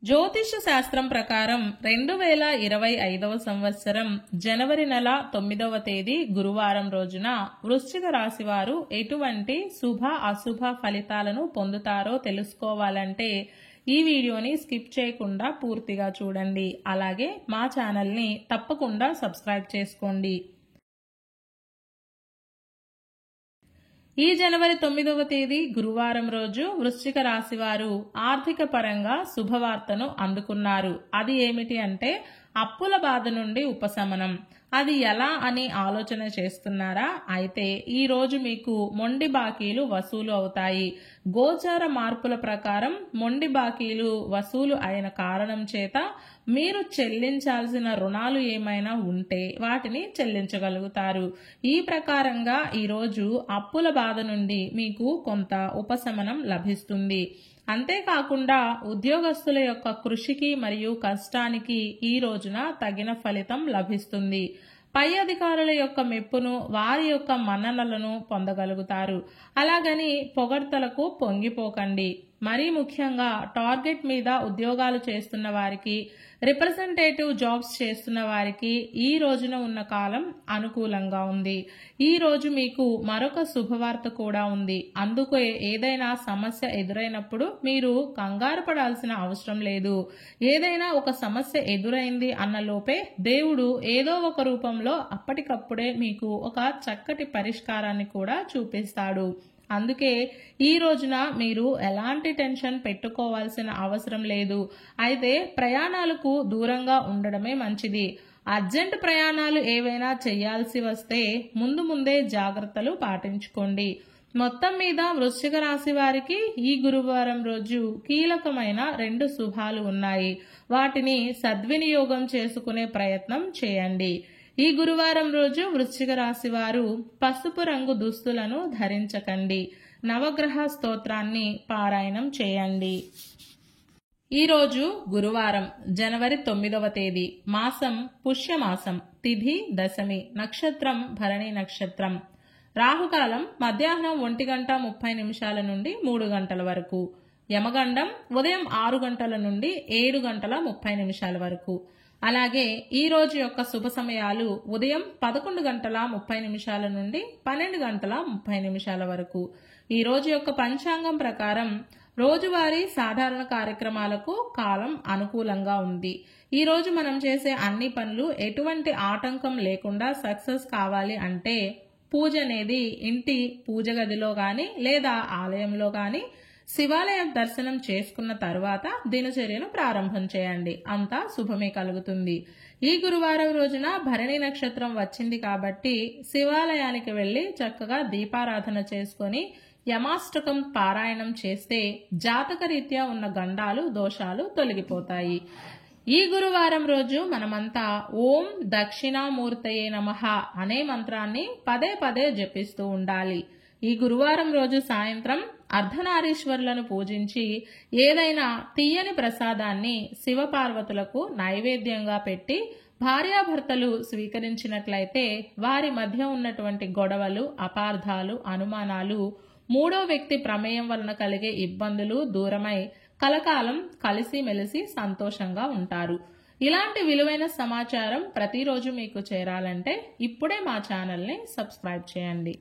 జ్యోతిష శాస్త్రం ప్రకారం 2025వ సంవత్సరం జనవరి నెల 9వ తేదీ గురువారం రోజున వృశ్చిక రాశి వారు ఎటువంటి శుభ అశుభ ఫలితాలను పొందుతారో తెలుసుకోవాలంటే ఈ వీడియోని స్కిప్ చేయకుండా పూర్తిగా చూడండి. అలాగే మా ఛానల్ని తప్పకుండా సబ్స్క్రైబ్ చేసుకోండి. ఈ జనవరి 9వ తేదీ గురువారం రోజు వృశ్చిక రాశి వారు ఆర్థిక పరంగా శుభవార్తను అందుకున్నారు. అది ఏమిటి అంటే అప్పుల బాధ నుండి ఉపశమనం. అది ఎలా అని ఆలోచన చేస్తున్నారా? అయితే ఈ రోజు మీకు మొండి బాకీలు వసూలు అవుతాయి. గోచార మార్పుల ప్రకారం మొండి బాకీలు వసూలు అయిన కారణం చేత మీరు చెల్లించాల్సిన రుణాలు ఏమైనా ఉంటే వాటిని చెల్లించగలుగుతారు. ఈ ప్రకారంగా ఈరోజు అప్పుల బాధ నుండి మీకు కొంత ఉపశమనం లభిస్తుంది. అంతేకాకుండా ఉద్యోగస్తుల యొక్క కృషికి మరియు కష్టానికి ఈ రోజున తగిన ఫలితం లభిస్తుంది. పై అధికారుల యొక్క మెప్పును, వారి యొక్క మన్ననలను పొందగలుగుతారు. అలాగని పొగడ్తలకు పొంగిపోకండి. మరీ ముఖ్యంగా టార్గెట్ మీద ఉద్యోగాలు చేస్తున్న వారికి, రిప్రజెంటేటివ్ జాబ్స్ చేస్తున్న వారికి ఈ రోజున ఉన్న కాలం అనుకూలంగా ఉంది. ఈ రోజు మీకు మరొక శుభవార్త కూడా ఉంది. అందుకే ఏదైనా సమస్య ఎదురైనప్పుడు మీరు కంగారు పడాల్సిన అవసరం లేదు. ఏదైనా ఒక సమస్య ఎదురైంది అన్న లోపే దేవుడు ఏదో ఒక రూపంలో అప్పటికప్పుడే మీకు ఒక చక్కటి పరిష్కారాన్ని కూడా చూపిస్తాడు. అందుకే ఈ రోజున మీరు ఎలాంటి టెన్షన్ పెట్టుకోవాల్సిన అవసరం లేదు. అయితే ప్రయాణాలకు దూరంగా ఉండడమే మంచిది. అర్జెంట్ ప్రయాణాలు ఏవైనా చేయాల్సి వస్తే ముందే జాగ్రత్తలు పాటించుకోండి. మొత్తం మీద వృశ్చిక రాశి వారికి ఈ గురువారం రోజు కీలకమైన 2 శుభాలు ఉన్నాయి. వాటిని సద్వినియోగం చేసుకునే ప్రయత్నం చేయండి. ఈ గురువారం రోజు వృశ్చిక రాశి వారు పసుపు రంగు దుస్తులను ధరించకండి. నవగ్రహ స్తోత్రాన్ని పారాయణం చేయండి. ఈరోజు గురువారం జనవరి 9వ తేదీ, మాసం పుష్యమాసం, తిథి దశమి, నక్షత్రం భరణి నక్షత్రం. రాహుకాలం మధ్యాహ్నం 1:30 నుండి 3 గంటల వరకు. యమగండం ఉదయం 6 గంటల నుండి 7:30 వరకు. అలాగే ఈ రోజు యొక్క శుభ సమయాలు ఉదయం 11:30 నుండి 12:30 వరకు. ఈ రోజు యొక్క పంచాంగం ప్రకారం రోజువారీ సాధారణ కార్యక్రమాలకు కాలం అనుకూలంగా ఉంది. ఈ రోజు మనం చేసే అన్ని పనులు ఎటువంటి ఆటంకం లేకుండా సక్సెస్ కావాలి అంటే పూజ అనేది ఇంటి పూజ గదిలో గాని లేదా ఆలయంలో గాని శివాలయం దర్శనం చేసుకున్న తర్వాత దినచర్యను ప్రారంభం చేయండి. అంతా శుభమే కలుగుతుంది. ఈ గురువారం రోజున భరణి నక్షత్రం వచ్చింది కాబట్టి శివాలయానికి వెళ్లి చక్కగా దీపారాధన చేసుకొని యమాష్టకం పారాయణం చేస్తే జాతకరీత్యా ఉన్న గండాలు దోషాలు తొలగిపోతాయి. ఈ గురువారం రోజు మనమంతా ఓం దక్షిణామూర్తయే నమః అనే మంత్రాన్ని పదే జపిస్తూ ఉండాలి. ఈ గురువారం రోజు సాయంత్రం అర్ధనారీశ్వరులను పూజించి ఏదైనా తీయని ప్రసాదాన్ని శివపార్వతులకు నైవేద్యంగా పెట్టి భార్యాభర్తలు స్వీకరించినట్లయితే వారి మధ్య ఉన్నటువంటి గొడవలు, అపార్థాలు, అనుమానాలు, మూడో వ్యక్తి ప్రమేయం వలన కలిగే ఇబ్బందులు దూరమై కలకాలం కలిసిమెలిసి సంతోషంగా ఉంటారు. ఇలాంటి విలువైన సమాచారం ప్రతిరోజు మీకు చేరాలంటే ఇప్పుడే మా ఛానల్ని సబ్స్క్రైబ్ చేయండి.